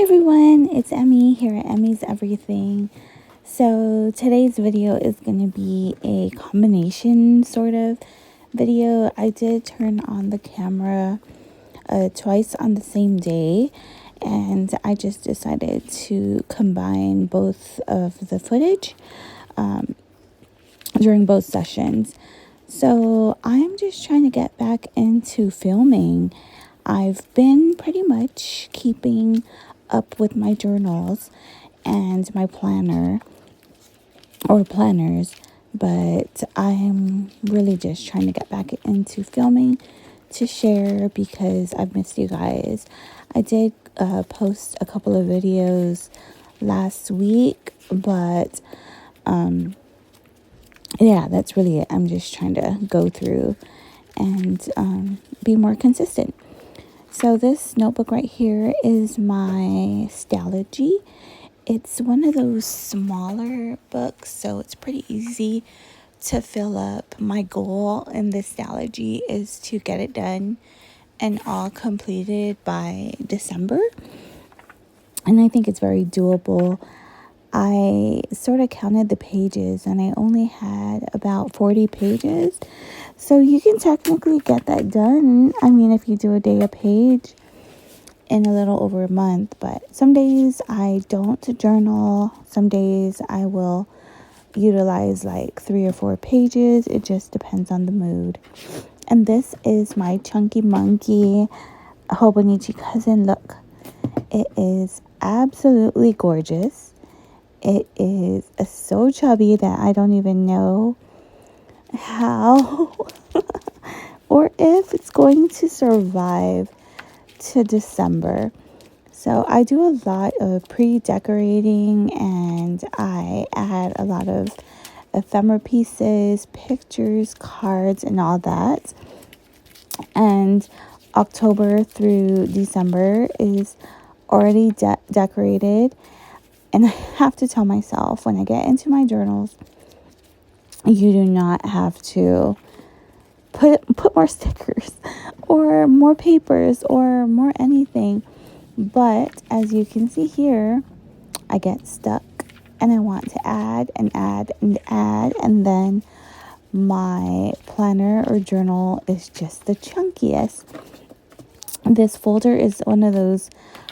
Hi everyone, it's Emmy here at Emmy's Everything. So today's video is going to be a combination sort of video. I did turn on the camera twice on the same day, and I just decided to combine both of the footage during both sessions. So I'm just trying to get back into filming. I've been pretty much keeping up with my journals and my planner or planners, but I'm really just trying to get back into filming to share because I've missed you guys. I did post a couple of videos last week, but yeah, that's really it. I'm just trying to go through and be more consistent. So this notebook right here is my Stalogy. It's one of those smaller books, so it's pretty easy to fill up. My goal in this Stalogy is to get it done and all completed by December. And I think it's very doable. I sort of counted the pages and I only had about 40 pages. So you can technically get that done. I mean, if you do a day a page in a little over a month. But some days I don't journal. Some days I will utilize like 3 or 4 pages. It just depends on the mood. And this is my Chunky Monkey Hobonichi Cousin. Look, it is absolutely gorgeous. It is so chubby that I don't even know how or if it's going to survive to December. So I do a lot of pre-decorating and I add a lot of ephemera pieces, pictures, cards, and all that. And October through December is already decorated. And I have to tell myself when I get into my journals, you do not have to put more stickers or more papers or more anything. But as you can see here, I get stuck and I want to add and add and add. And then my planner or journal is just the chunkiest. This folder is one of those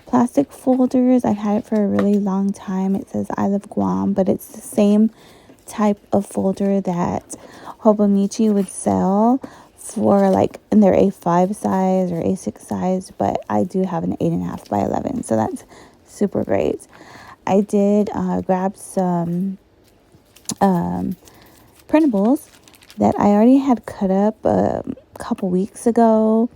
plastic folders. I've had it for a really long time. It says I love Guam, but it's the same type of folder that Hobonichi would sell for like in their A5 size or A6 size, but I do have an 8.5 by 11, so that's super great. I did grab some printables that I already had cut up a couple weeks ago.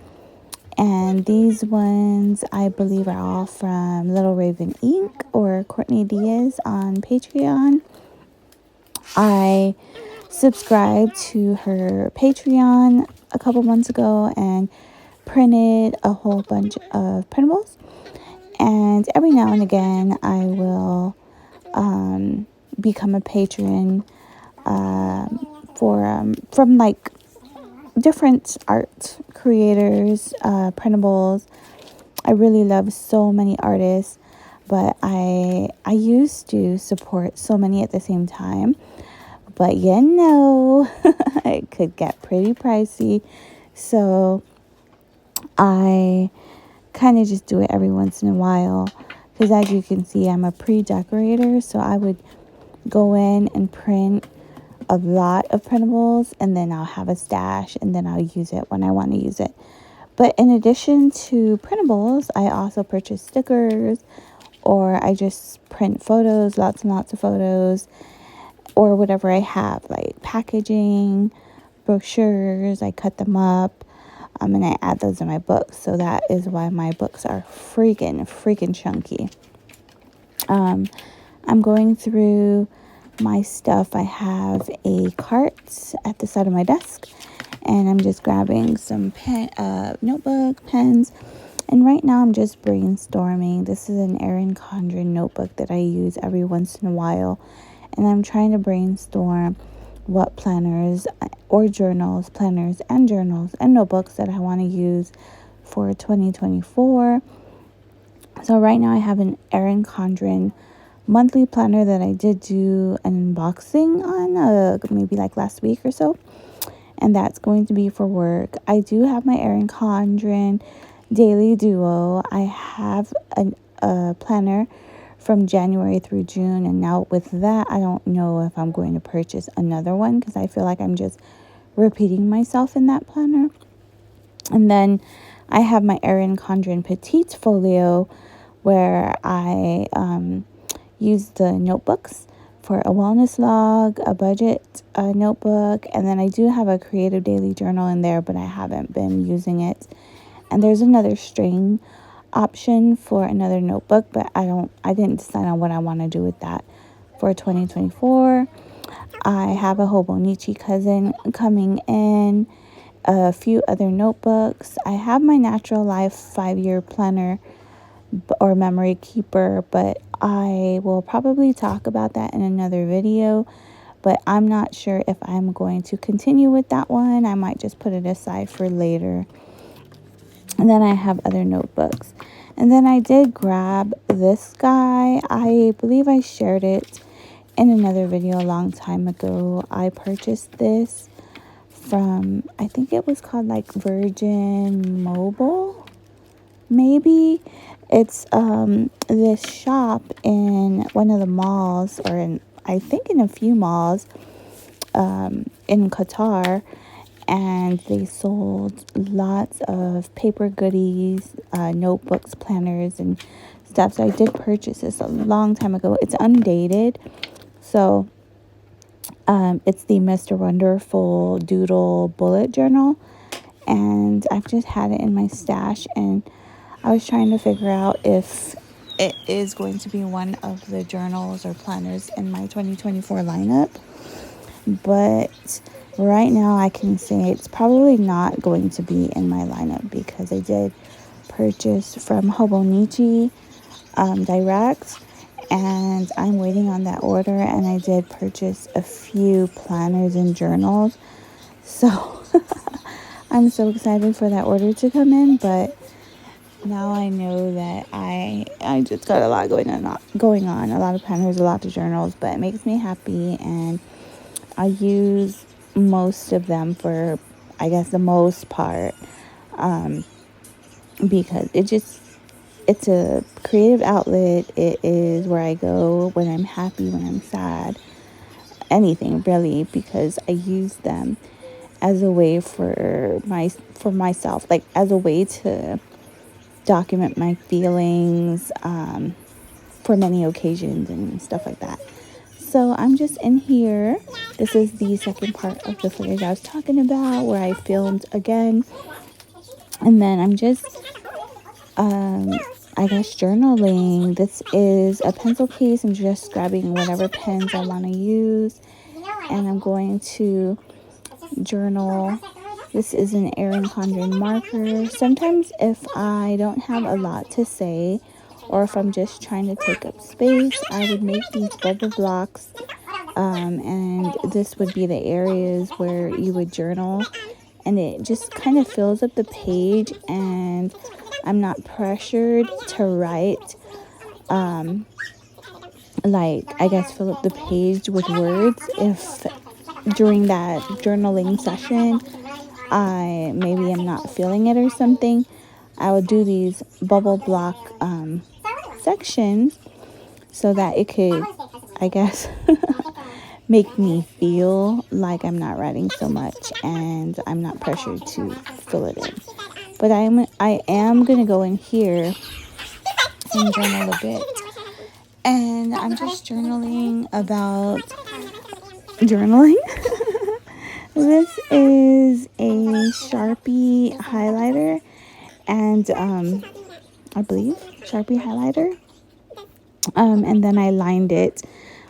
And these ones, I believe, are all from Little Raven Ink or Courtney Diaz on Patreon. I subscribed to her Patreon a couple months ago and printed a whole bunch of printables. And every now and again, I will become a patron from like different art creators, printables. I really love so many artists, but I used to support so many at the same time. But it could get pretty pricey. So I kind of just do it every once in a while. Because as you can see, I'm a pre-decorator. So I would go in and print a lot of printables, and then I'll have a stash, and then I'll use it when I want to use it. But in addition to printables, I also purchase stickers, or I just print photos, lots and lots of photos, or whatever I have, like packaging, brochures. I cut them up, and I add those in my books. So that is why my books are freaking chunky. I'm going through my stuff. I have a cart at the side of my desk, and I'm just grabbing some notebook, pens, and right now I'm just brainstorming. This is an Erin Condren notebook that I use every once in a while, and I'm trying to brainstorm what planners or journals, planners and journals and notebooks that I want to use for 2024. So right now I have an Erin Condren monthly planner that I did do an unboxing on maybe like last week or so, and that's going to be for work. I do have my Erin Condren Daily Duo. I have a planner from January through June, and now with that, I don't know if I'm going to purchase another one because I feel like I'm just repeating myself in that planner. And then I have my Erin Condren Petite Folio where I use the notebooks for a wellness log, a budget notebook, and then I do have a creative daily journal in there, but I haven't been using it. And there's another string option for another notebook, but I didn't decide on what I want to do with that for 2024. I have a Hobonichi Cousin coming in, a few other notebooks. I have my Natural Life 5-year planner or memory keeper, but I will probably talk about that in another video. But I'm not sure if I'm going to continue with that one. I might just put it aside for later. And then I have other notebooks. And then I did grab this guy. I believe I shared it in another video a long time ago. I purchased this from, I think it was called like Virgin Mobile, maybe. It's this shop in one of the malls, or in, I think in a few malls in Qatar, and they sold lots of paper goodies, notebooks, planners, and stuff. So I did purchase this a long time ago. It's undated, so it's the Mr. Wonderful Doodle Bullet Journal, and I've just had it in my stash, and I was trying to figure out if it is going to be one of the journals or planners in my 2024 lineup. But right now I can say it's probably not going to be in my lineup because I did purchase from Hobonichi direct, and I'm waiting on that order, and I did purchase a few planners and journals. So I'm so excited for that order to come in, but now I know that I just got a lot going on, a lot of planners, a lot of journals, but it makes me happy, and I use most of them for, I guess, the most part, because it's a creative outlet. It is where I go when I'm happy, when I'm sad, anything really, because I use them as a way for myself, like as a way to document my feelings for many occasions and stuff like that. So I'm just in here. This is the second part of the footage I was talking about, where I filmed again, and then I'm just I guess journaling. This is a pencil case. I'm just grabbing whatever pens I want to use, and I'm going to journal. This is an Erin Condren marker. Sometimes if I don't have a lot to say, or if I'm just trying to take up space, I would make these bubble blocks, and this would be the areas where you would journal, and it just kind of fills up the page, and I'm not pressured to write, like, I guess, fill up the page with words. If during that journaling session maybe I'm not feeling it or something, I would do these bubble block sections so that it could, I guess, make me feel like I'm not writing so much and I'm not pressured to fill it in. But I am gonna go in here and journal a bit, and I'm just journaling about journaling. This is a Sharpie highlighter, and I believe Sharpie highlighter, and then I lined it.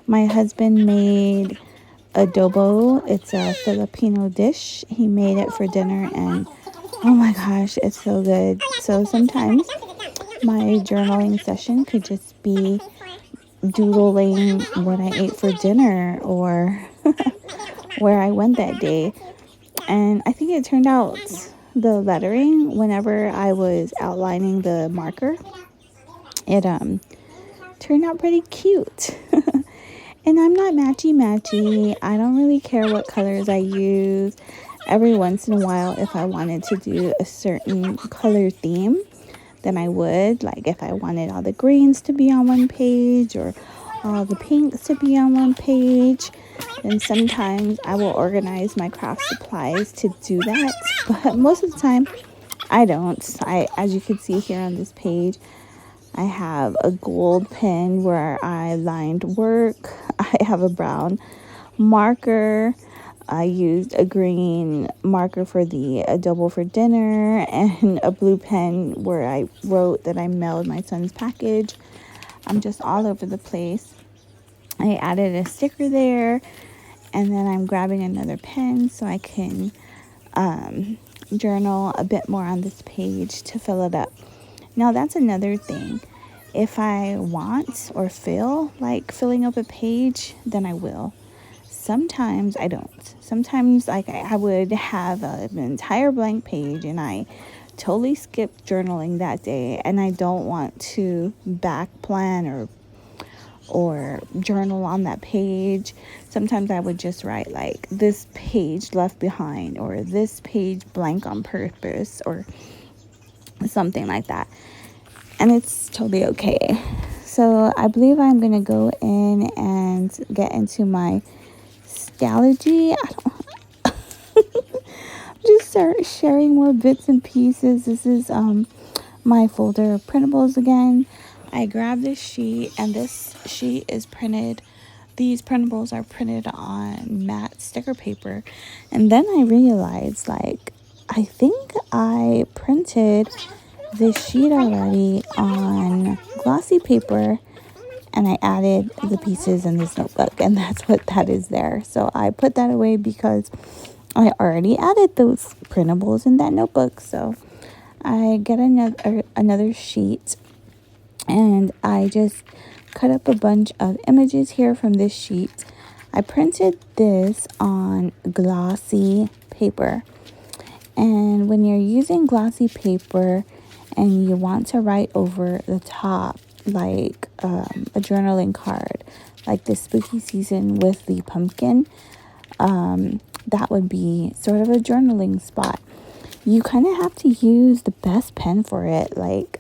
My husband made adobo. It's a Filipino dish. He made it for dinner, and oh my gosh, it's so good. So sometimes my journaling session could just be doodling what I ate for dinner or where I went that day. And I think it turned out, the lettering, whenever I was outlining the marker, it turned out pretty cute. And I'm not matchy. I don't really care what colors I use. Every once in a while, if I wanted to do a certain color theme, then I would. Like if I wanted all the greens to be on one page or all the pinks to be on one page, then sometimes I will organize my craft supplies to do that. But most of the time, I don't. As you can see here on this page, I have a gold pen where I lined work. I have a brown marker. I used a green marker for the adobo for dinner and a blue pen where I wrote that I mailed my son's package. I'm just all over the place. I added a sticker there, and then I'm grabbing another pen so I can journal a bit more on this page to fill it up. Now that's another thing. If I want or feel like filling up a page, then I will. Sometimes I don't. Sometimes like I would have an entire blank page and I totally skip journaling that day, and I don't want to back plan or journal on that page. Sometimes I would just write like this page left behind or this page blank on purpose or something like that. And it's totally okay. So I believe I'm going to go in and get into my Stalogy. Just start sharing more bits and pieces. This is my folder of printables again. I grabbed this sheet, and this sheet is printed. These printables are printed on matte sticker paper. And then I realized, like, I think I printed this sheet already on glossy paper, and I added the pieces in this notebook, and that's what that is there. So I put that away because I already added those printables in that notebook. So I get another sheet, and I just cut up a bunch of images here from this sheet. I printed this on glossy paper, and when you're using glossy paper and you want to write over the top like a journaling card, like the spooky season with the pumpkin, that would be sort of a journaling spot. You kind of have to use the best pen for it, like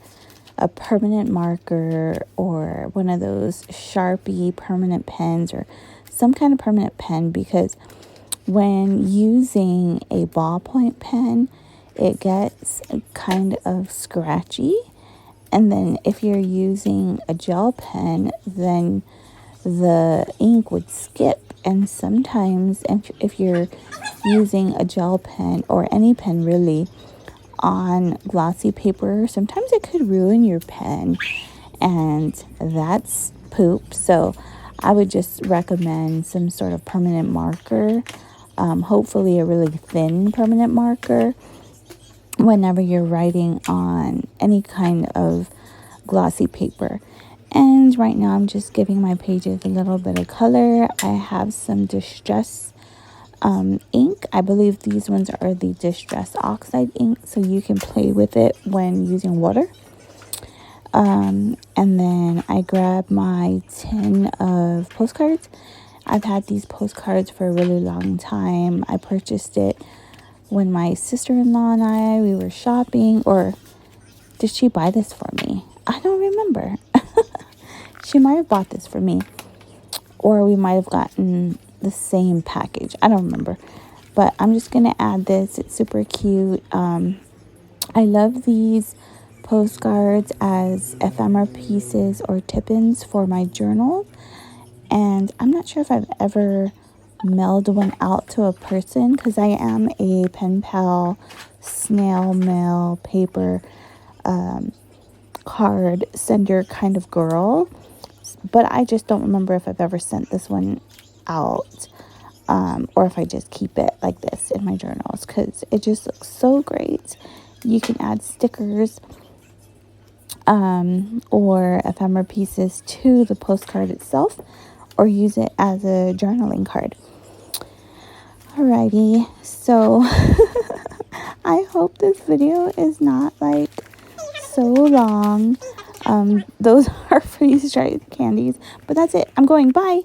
a permanent marker or one of those Sharpie permanent pens or some kind of permanent pen, because when using a ballpoint pen, it gets kind of scratchy. And then if you're using a gel pen, then the ink would skip. And sometimes if you're using a gel pen or any pen really on glossy paper, sometimes it could ruin your pen, and that's poop. So I would just recommend some sort of permanent marker, hopefully a really thin permanent marker, whenever you're writing on any kind of glossy paper. And right now I'm just giving my pages a little bit of color. I have some Distress ink. I believe these ones are the Distress Oxide ink, so you can play with it when using water. And then I grabbed my tin of postcards. I've had these postcards for a really long time. I purchased it when my sister-in-law and we were shopping, or did she buy this for me? I don't remember. She might have bought this for me, or we might have gotten the same package. I don't remember, but I'm just going to add this. It's super cute. I love these postcards as ephemera pieces or tip-ins for my journal, and I'm not sure if I've ever mailed one out to a person, because I am a pen pal, snail mail, paper card sender kind of girl, but I just don't remember if I've ever sent this one out, or if I just keep it like this in my journals, because it just looks so great. You can add stickers or ephemera pieces to the postcard itself, or use it as a journaling card. Alrighty, so I hope this video is not like so long. Those are freeze-dried candies. But that's it. I'm going. Bye.